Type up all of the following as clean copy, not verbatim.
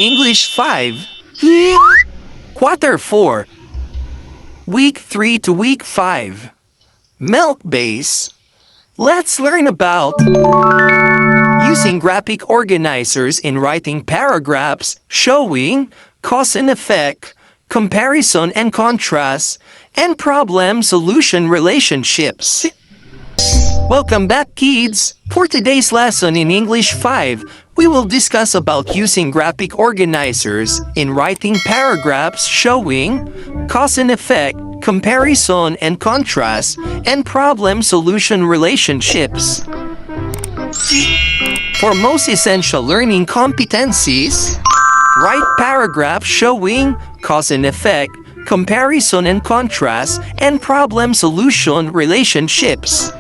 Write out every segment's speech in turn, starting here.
English 5, Quarter 4, Week 3 to Week 5, MELC base. Let's learn about using graphic organizers in writing paragraphs showing cause and effect, comparison and contrast, and problem-solution relationships. Welcome back, kids! For today's lesson in English 5, we will discuss about using graphic organizers in writing paragraphs showing cause and effect, comparison and contrast, and problem-solution relationships. For most essential learning competencies, write paragraphs showing cause and effect, comparison and contrast, and problem-solution relationships.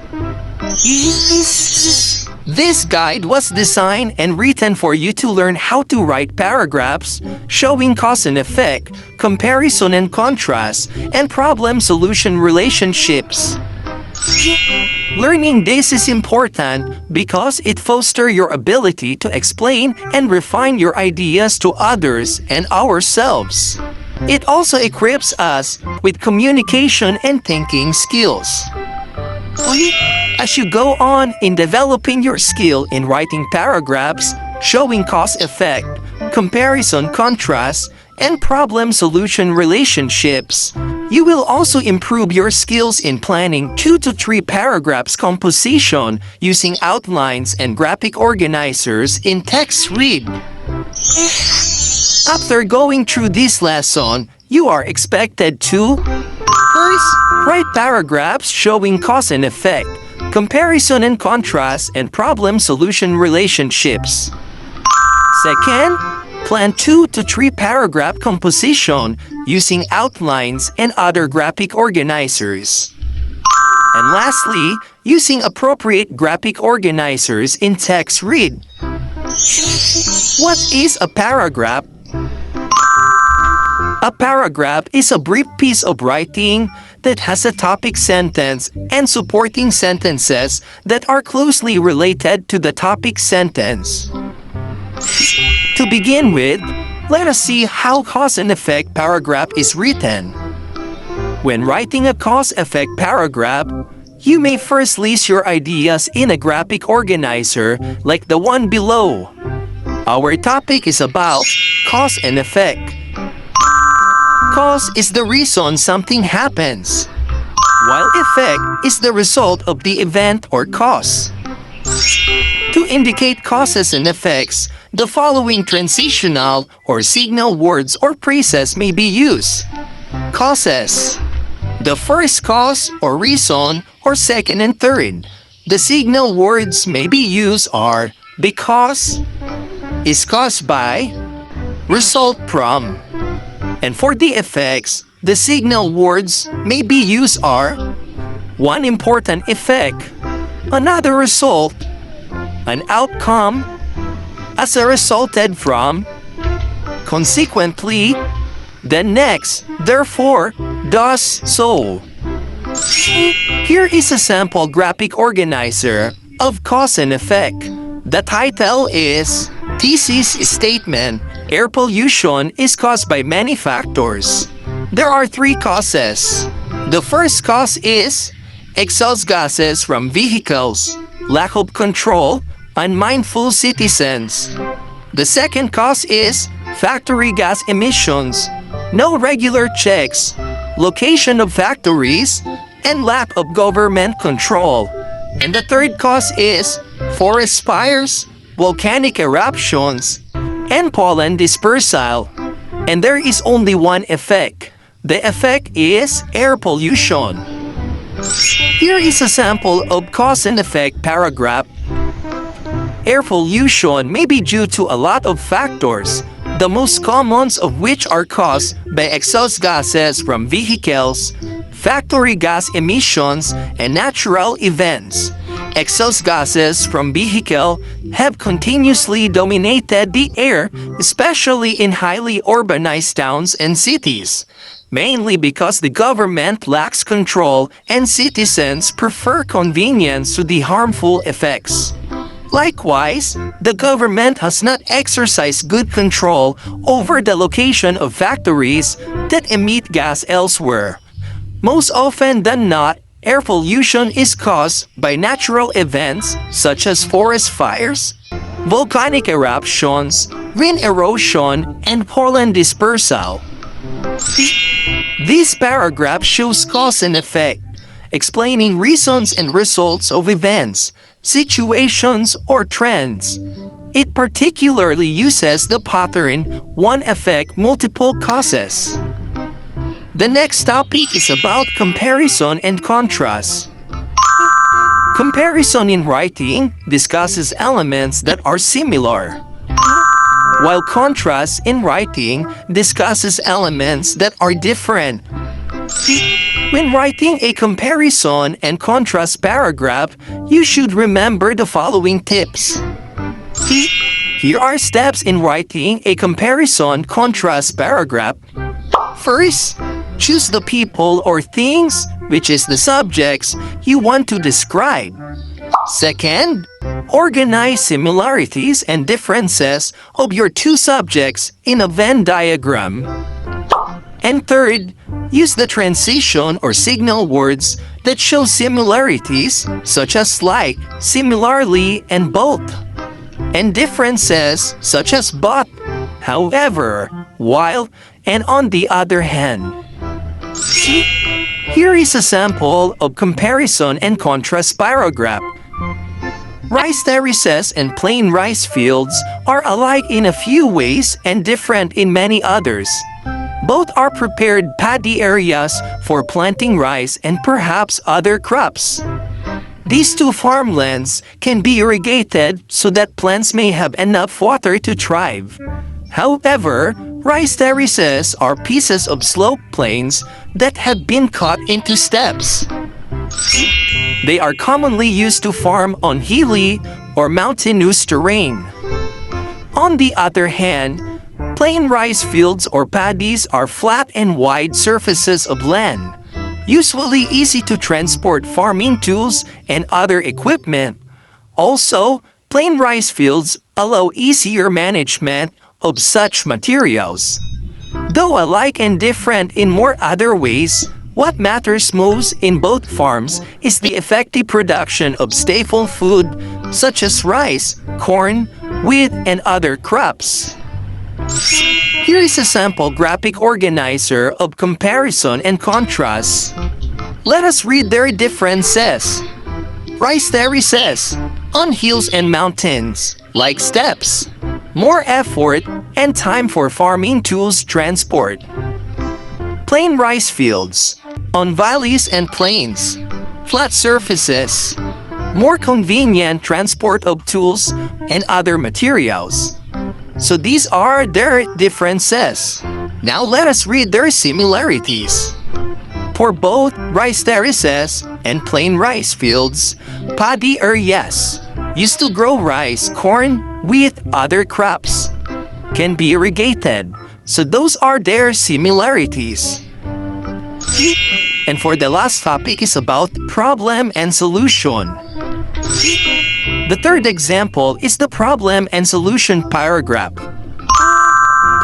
This guide was designed and written for you to learn how to write paragraphs showing cause and effect, comparison and contrast, and problem-solution relationships. Learning this is important because it fosters your ability to explain and refine your ideas to others and ourselves. It also equips us with communication and thinking skills. As you go on in developing your skill in writing paragraphs showing cause-effect, comparison, contrast, and problem-solution relationships, you will also improve your skills in planning 2 to 3 paragraphs composition using outlines and graphic organizers in text read. After going through this lesson, you are expected to first, write paragraphs showing cause and effect, comparison and contrast, and problem-solution relationships. Second, plan 2 to 3 paragraph composition using outlines and other graphic organizers. And lastly, using appropriate graphic organizers in text read. What is a paragraph? A paragraph is a brief piece of writing that has a topic sentence and supporting sentences that are closely related to the topic sentence. To begin with, let us see how cause and effect paragraph is written. When writing a cause-effect paragraph, you may first list your ideas in a graphic organizer like the one below. Our topic is about cause and effect. Cause is the reason something happens, while effect is the result of the event or cause. To indicate causes and effects, the following transitional or signal words or phrases may be used. Causes. The first cause or reason, or second and third. The signal words may be used are because, is caused by, result from. And for the effects, the signal words may be used are one important effect, another result, an outcome, as a resulted from, consequently, then next, therefore, thus, so. Here is a sample graphic organizer of cause and effect. The title is Thesis Statement. Air pollution is caused by many factors. There are 3 causes. The first cause is exhaust gases from vehicles, lack of control, unmindful citizens. The second cause is factory gas emissions, no regular checks, location of factories, and lack of government control. And the third cause is forest fires, volcanic eruptions, and pollen dispersal. And there is only one effect. The effect is air pollution. Here is a sample of cause and effect paragraph. Air pollution may be due to a lot of factors, the most common of which are caused by exhaust gases from vehicles, factory gas emissions, and natural events. Exhaust gases from vehicles have continuously dominated the air, especially in highly urbanized towns and cities, mainly because the government lacks control and citizens prefer convenience to the harmful effects. Likewise, the government has not exercised good control over the location of factories that emit gas elsewhere. Most often than not, air pollution is caused by natural events such as forest fires, volcanic eruptions, wind erosion, and pollen dispersal. This paragraph shows cause and effect, explaining reasons and results of events, situations, or trends. It particularly uses the pattern one effect, multiple causes. The next topic is about comparison and contrast. Comparison in writing discusses elements that are similar, while contrast in writing discusses elements that are different. When writing a comparison and contrast paragraph, you should remember the following tips. Here are steps in writing a comparison-contrast paragraph. First, choose the people or things, which is the subjects, you want to describe. Second, organize similarities and differences of your two subjects in a Venn diagram. And third, use the transition or signal words that show similarities, such as like, similarly, and both, and differences, such as but, however, while, and on the other hand. Here is a sample of comparison and contrast paragraph. Rice terraces and plain rice fields are alike in a few ways and different in many others. Both are prepared paddy areas for planting rice and perhaps other crops. These two farmlands can be irrigated so that plants may have enough water to thrive. However, rice terraces are pieces of slope plains that have been cut into steps. They are commonly used to farm on hilly or mountainous terrain. On the other hand, plain rice fields or paddies are flat and wide surfaces of land, usually easy to transport farming tools and other equipment. Also, plain rice fields allow easier management of such materials. Though alike and different in more other ways, what matters most in both farms is the effective production of staple food such as rice, corn, wheat, and other crops. Here is a sample graphic organizer of comparison and contrast. Let us read their differences. Rice terraces, on hills and mountains, like steps. More effort and time for farming tools transport. Plain rice fields, on valleys and plains, flat surfaces. More convenient transport of tools and other materials. So these are their differences. Now let us read their similarities. For both rice terraces and plain rice fields, paddy areas used to grow rice, corn, wheat, other crops, can be irrigated. So those are their similarities. And for the last topic is about problem and solution. The third example is the problem and solution paragraph.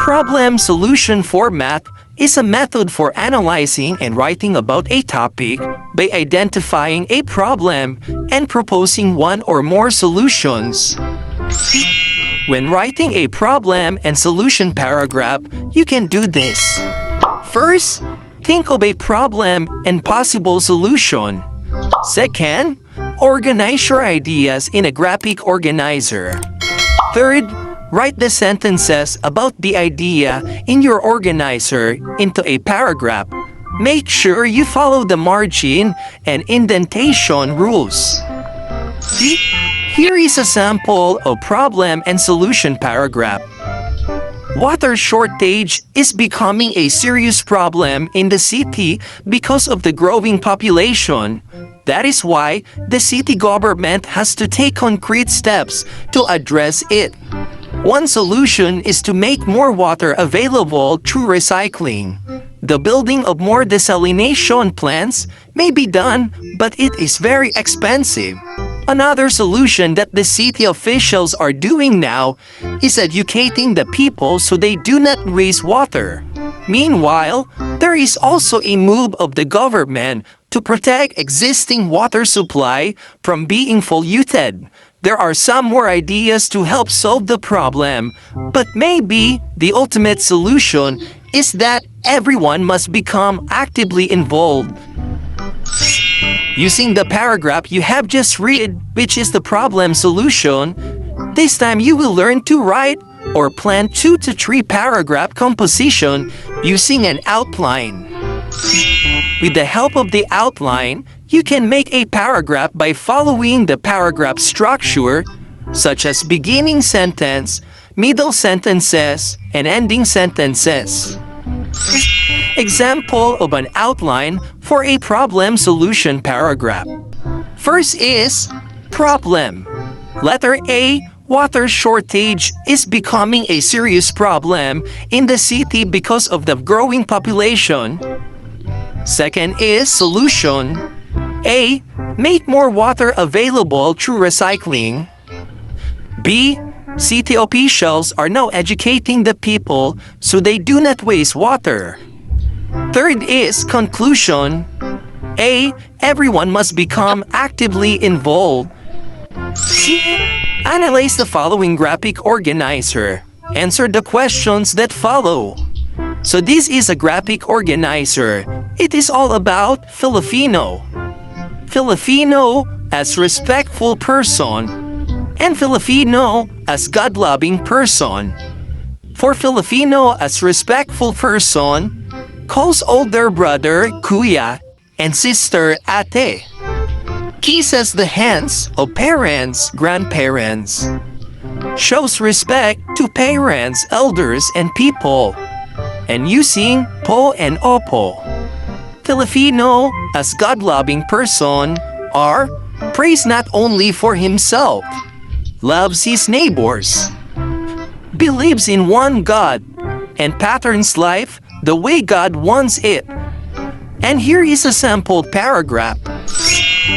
Problem-solution format is a method for analyzing and writing about a topic by identifying a problem and proposing one or more solutions. When writing a problem and solution paragraph, you can do this. First, think of a problem and possible solution. Second, organize your ideas in a graphic organizer. Third, write the sentences about the idea in your organizer into a paragraph. Make sure you follow the margin and indentation rules. Here is a sample of problem and solution paragraph. Water shortage is becoming a serious problem in the city because of the growing population. That is why the city government has to take concrete steps to address it. One solution is to make more water available through recycling. The building of more desalination plants may be done, but it is very expensive. Another solution that the city officials are doing now is educating the people so they do not waste water. Meanwhile, there is also a move of the government to protect existing water supply from being polluted. There are some more ideas to help solve the problem, but maybe the ultimate solution is that everyone must become actively involved. Using the paragraph you have just read, which is the problem solution, this time you will learn to write or plan 2 to 3 paragraph composition using an outline. With the help of the outline, you can make a paragraph by following the paragraph structure, such as beginning sentence, middle sentences, and ending sentences. Example of an outline for a problem solution paragraph. First is problem. Letter A, water shortage is becoming a serious problem in the city because of the growing population. Second is solution. A, make more water available through recycling. B, city officials are now educating the people so they do not waste water. Third is conclusion. A, everyone must become actively involved. C, analyze the following graphic organizer. Answer the questions that follow. So this is a graphic organizer. It is all about Filipino. Filipino as respectful person, and Filipino as God-loving person. For Filipino as respectful person, calls older brother kuya and sister ate. Kisses the hands of parents, grandparents. Shows respect to parents, elders, and people. And using po and opo. Filipino as God-loving person are praise not only for himself, loves his neighbors, believes in one God, and patterns life the way God wants it. And here is a sample paragraph.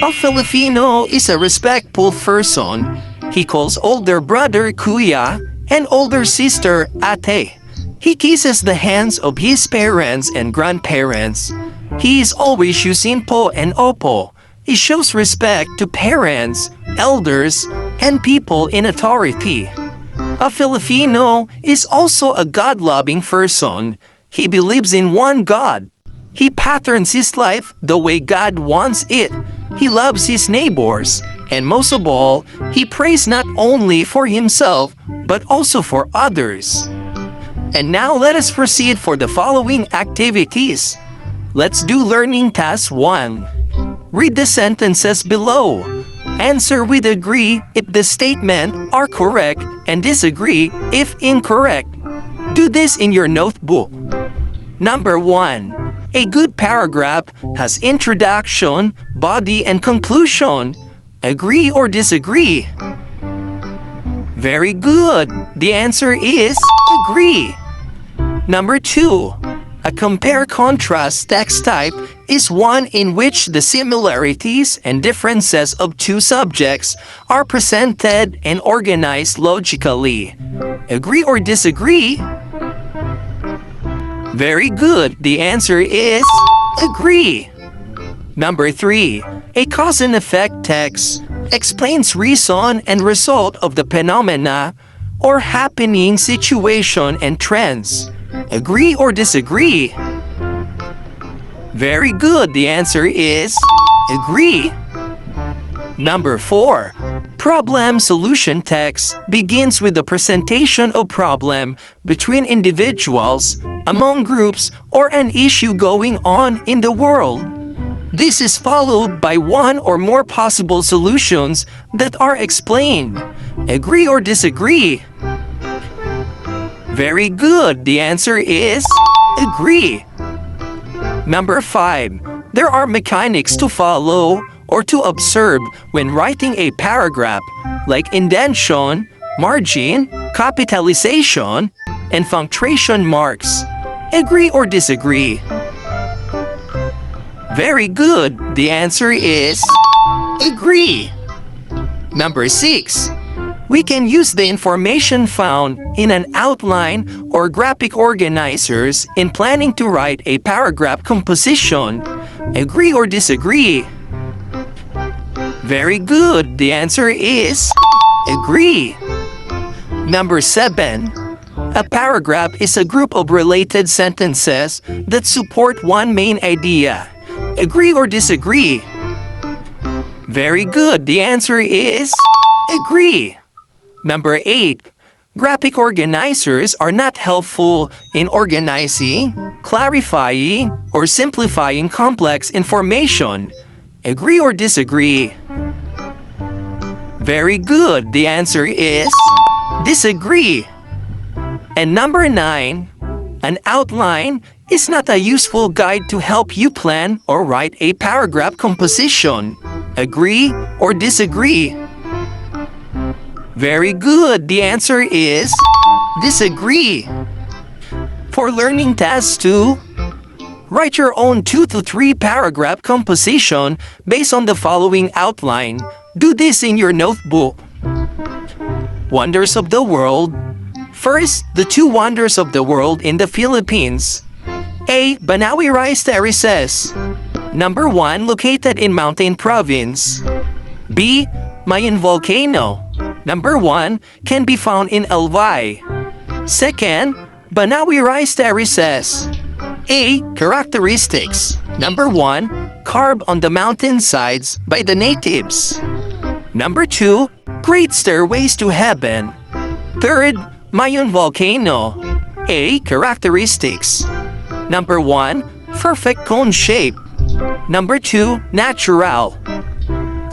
A Filipino is a respectful person. He calls older brother kuya and older sister ate. He kisses the hands of his parents and grandparents. He is always using po and opo. He shows respect to parents, elders, and people in authority. A Filipino is also a God-loving person. He believes in one God. He patterns his life the way God wants it. He loves his neighbors. And most of all, he prays not only for himself, but also for others. And now let us proceed for the following activities. Let's do learning task 1. Read the sentences below. Answer with agree if the statement are correct and disagree if incorrect. Do this in your notebook. Number 1. A good paragraph has introduction, body, and conclusion. Agree or disagree? Very good. The answer is agree. Number 2. A compare-contrast text type is one in which the similarities and differences of two subjects are presented and organized logically. Agree or disagree? Very good. The answer is agree. Number 3. A cause and effect text explains reason and result of the phenomena or happening, situation, and trends. Agree or disagree? Very good. The answer is agree. Number 4. Problem solution text begins with the presentation of problem between individuals, among groups, or an issue going on in the world. This is followed by one or more possible solutions that are explained. Agree or disagree? Very good. The answer is agree. Number 5. There are mechanics to follow or to observe when writing a paragraph, like indentation, margin, capitalization, and punctuation marks. Agree or disagree? Very good. The answer is agree. Number 6. We can use the information found in an outline or graphic organizers in planning to write a paragraph composition. Agree or disagree? Very good. The answer is agree. Number 7. A paragraph is a group of related sentences that support one main idea. Agree or disagree? Very good. The answer is agree. Number 8. Graphic organizers are not helpful in organizing, clarifying, or simplifying complex information. Agree or disagree? Very good. The answer is disagree. And number 9. An outline is not a useful guide to help you plan or write a paragraph composition. Agree or disagree? Very good. The answer is disagree. For learning task 2, write your own 2 to 3 paragraph composition based on the following outline. Do this in your notebook. Wonders of the world. First, the 2 wonders of the world in the Philippines. A. Banawi Rice Terraces. Number 1, located in Mountain Province. B. Mayon Volcano. Number 1, can be found in Albay. Second, Banawi Rice Terraces. A. Characteristics. Number 1, carved on the mountainsides by the natives. Number 2, great stairways to heaven. Third, Mayon Volcano. A. Characteristics. Number 1, perfect cone shape. Number 2, natural.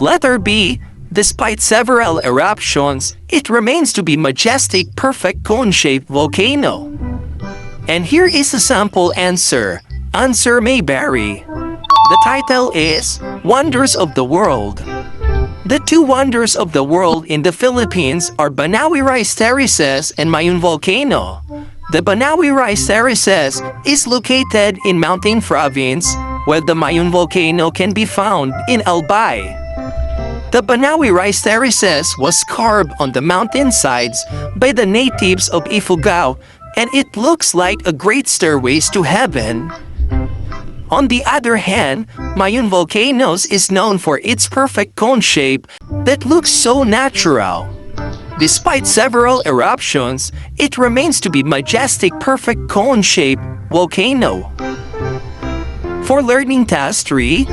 Letter B. Despite several eruptions, it remains to be majestic, perfect cone-shaped volcano. And here is a sample answer. Answer may vary. The title is Wonders of the World. The 2 wonders of the world in the Philippines are Banawi Rice Terraces and Mayon Volcano. The Banawi Rice Terraces is located in Mountain Province, while the Mayon Volcano can be found in Albay. The Banawi Rice Terraces was carved on the mountainsides by the natives of Ifugao, and it looks like a great stairways to heaven. On the other hand, Mayon Volcanoes is known for its perfect cone shape that looks so natural. Despite several eruptions, it remains to be majestic, perfect cone-shaped volcano. For learning task 3,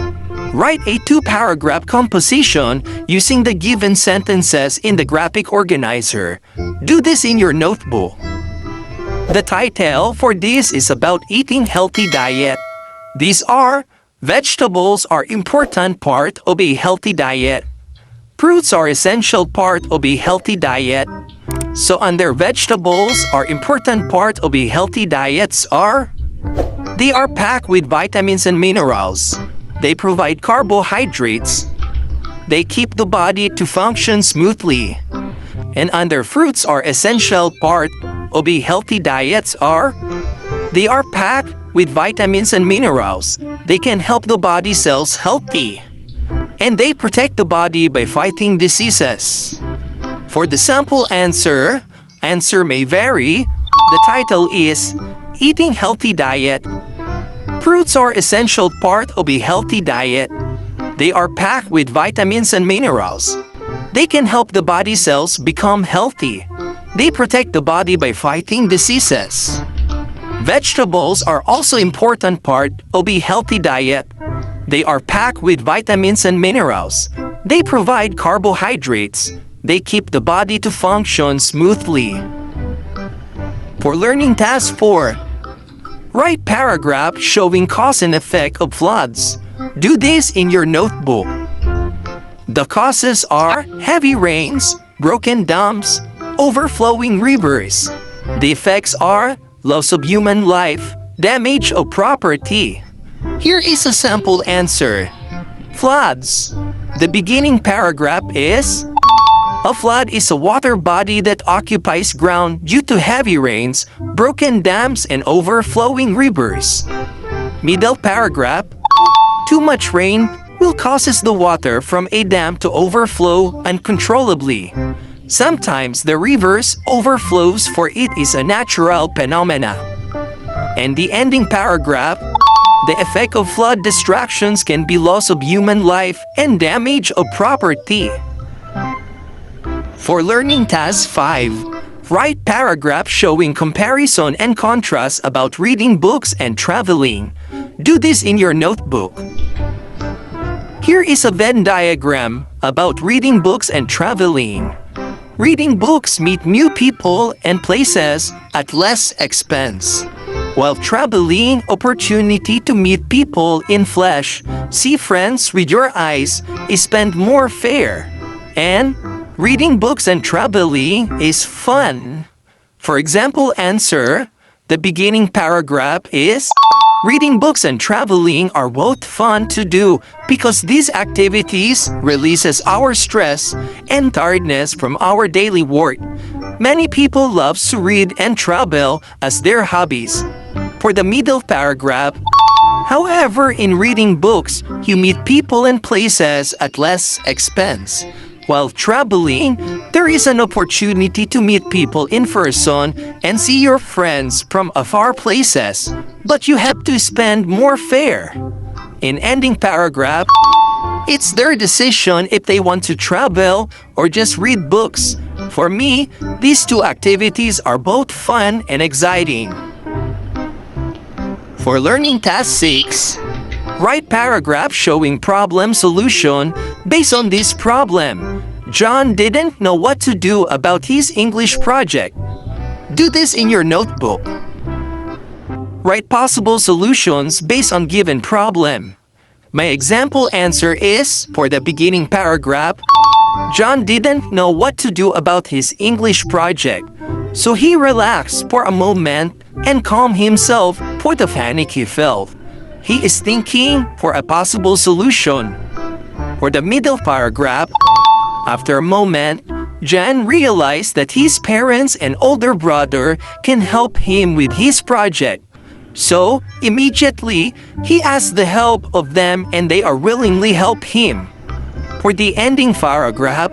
write a 2-paragraph composition using the given sentences in the graphic organizer. Do this in your notebook. The title for this is about eating healthy diet. These are: vegetables are important part of a healthy diet. Fruits are essential part of a healthy diet. So under vegetables are important part of a healthy diets are: they are packed with vitamins and minerals. They provide carbohydrates. They keep the body to function smoothly. And under fruits are essential part of a healthy diets are: they are packed with vitamins and minerals. They can help the body cells healthy. And they protect the body by fighting diseases. For the sample answer may vary. The title is Eating Healthy Diet. Fruits are essential part of a healthy diet. They are packed with vitamins and minerals. They can help the body cells become healthy. They protect the body by fighting diseases. Vegetables are also important part of a healthy diet. They are packed with vitamins and minerals. They provide carbohydrates. They keep the body to function smoothly. For learning task 4, write paragraph showing cause and effect of floods. Do this in your notebook. The causes are heavy rains, broken dams, overflowing rivers. The effects are loss of human life, damage of property. Here is a sample answer. Floods. The beginning paragraph is: a flood is a water body that occupies ground due to heavy rains, broken dams, and overflowing rivers. Middle paragraph: too much rain will causes the water from a dam to overflow uncontrollably. Sometimes the rivers overflows for it is a natural phenomena. And the ending paragraph, the effect of flood distractions can be loss of human life and damage of property. For learning task 5, write paragraph showing comparison and contrast about reading books and traveling. Do this in your notebook. Here is a Venn diagram about reading books and traveling. Reading books meet new people and places at less expense, while traveling opportunity to meet people in flesh, see friends with your eyes, is spend more fare. And reading books and traveling is fun. For example, answer, the beginning paragraph is, reading books and traveling are both fun to do because these activities releases our stress and tiredness from our daily work. Many people love to read and travel as their hobbies. For the middle paragraph, however, in reading books, you meet people and places at less expense. While traveling, there is an opportunity to meet people in person and see your friends from afar places, but you have to spend more fare. In ending paragraph, it's their decision if they want to travel or just read books. For me, these two activities are both fun and exciting. For learning task 6, write paragraph showing problem solution based on this problem. John didn't know what to do about his English project. Do this in your notebook. Write possible solutions based on given problem. My example answer is, for the beginning paragraph, John didn't know what to do about his English project, so he relaxed for a moment and calmed himself for the panic he felt. He is thinking for a possible solution. For the middle paragraph, after a moment, Jan realized that his parents and older brother can help him with his project. So, immediately, he asked the help of them and they are willingly help him. For the ending paragraph,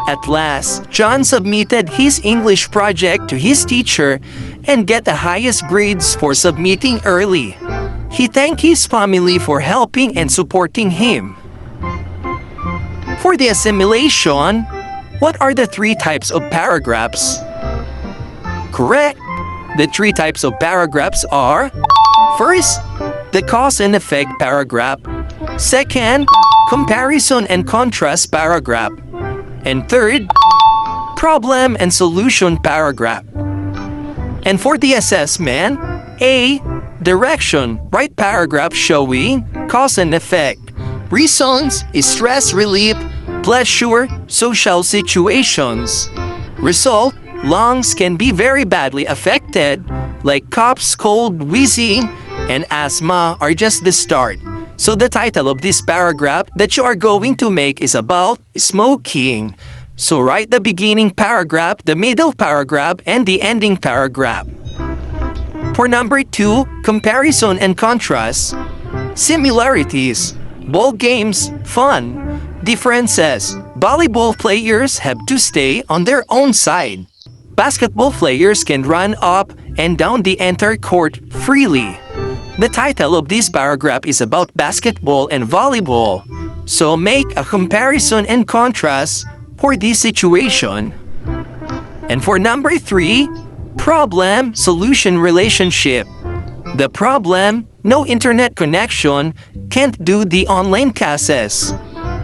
at last, John submitted his English project to his teacher and get the highest grades for submitting early. He thanked his family for helping and supporting him. For the assimilation, what are the 3 types of paragraphs? Correct! The 3 types of paragraphs are: first, the cause and effect paragraph; second, comparison and contrast paragraph; and third, problem and solution paragraph. And for the assessment, A, direction, write paragraph showing cause and effect. Reasons is stress relief, pleasure, social situations. Result, lungs can be very badly affected, like coughs, cold, wheezing, and asthma are just the start. So the title of this paragraph that you are going to make is about smoking. So write the beginning paragraph, the middle paragraph, and the ending paragraph. For number 2, comparison and contrast. Similarities. Ball games, fun. Differences. Volleyball players have to stay on their own side. Basketball players can run up and down the entire court freely. The title of this paragraph is about basketball and volleyball. So make a comparison and contrast for this situation. And for number 3, problem-solution relationship. The problem, no internet connection, can't do the online classes.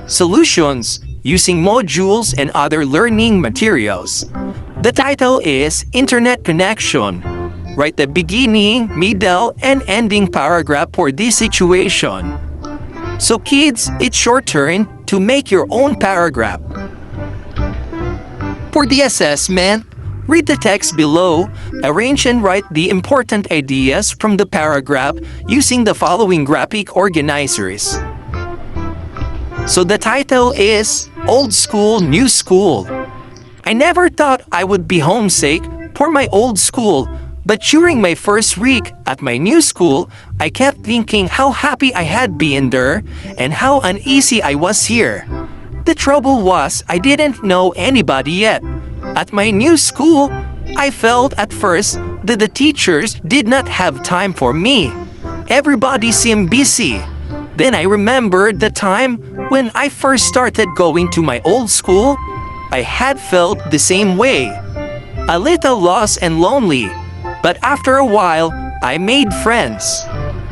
Solutions, using modules and other learning materials. The title is Internet Connection. Write the beginning, middle, and ending paragraph for this situation. So kids, it's your turn to make your own paragraph. For the assessment, read the text below, arrange and write the important ideas from the paragraph using the following graphic organizers. So the title is Old School, New School. I never thought I would be homesick for my old school, But during my first week at my new school, I kept thinking how happy I had been there and how uneasy I was here. The trouble was I didn't know anybody yet. At my new school, I felt at first that the teachers did not have time for me. Everybody seemed busy. Then I remembered the time when I first started going to my old school. I had felt the same way. A little lost and lonely. But after a while, I made friends.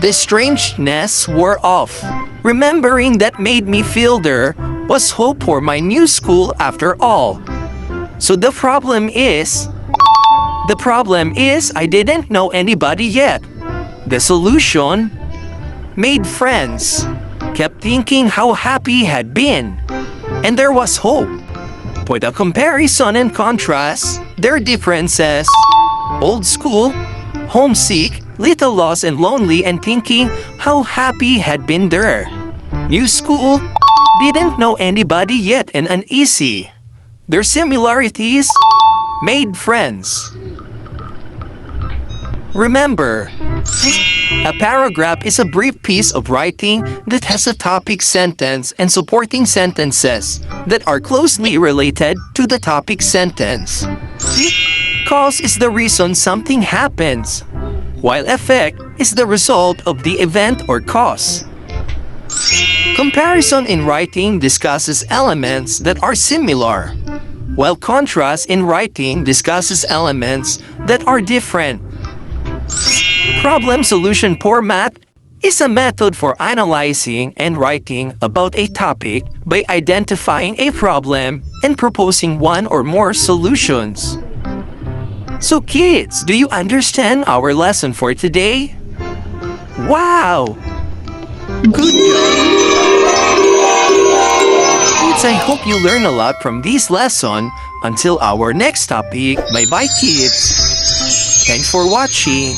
The strangeness wore off. Remembering that made me feel there was hope for my new school after all. So the problem is I didn't know anybody yet. The solution? Made friends. Kept thinking how happy I had been. And there was hope. For the comparison and contrast, their differences. Old school, homesick, little lost and lonely and thinking how happy I had been there. New school, didn't know anybody yet and uneasy. Their similarities, made friends. Remember, a paragraph is a brief piece of writing that has a topic sentence and supporting sentences that are closely related to the topic sentence. Cause is the reason something happens, while effect is the result of the event or cause. Comparison in writing discusses elements that are similar, while contrast in writing discusses elements that are different. Problem solution format is a method for analyzing and writing about a topic by identifying a problem and proposing one or more solutions. So kids, do you understand our lesson for today? Wow! Good job! Kids, I hope you learn a lot from this lesson. Until our next topic, bye-bye kids! Thanks for watching!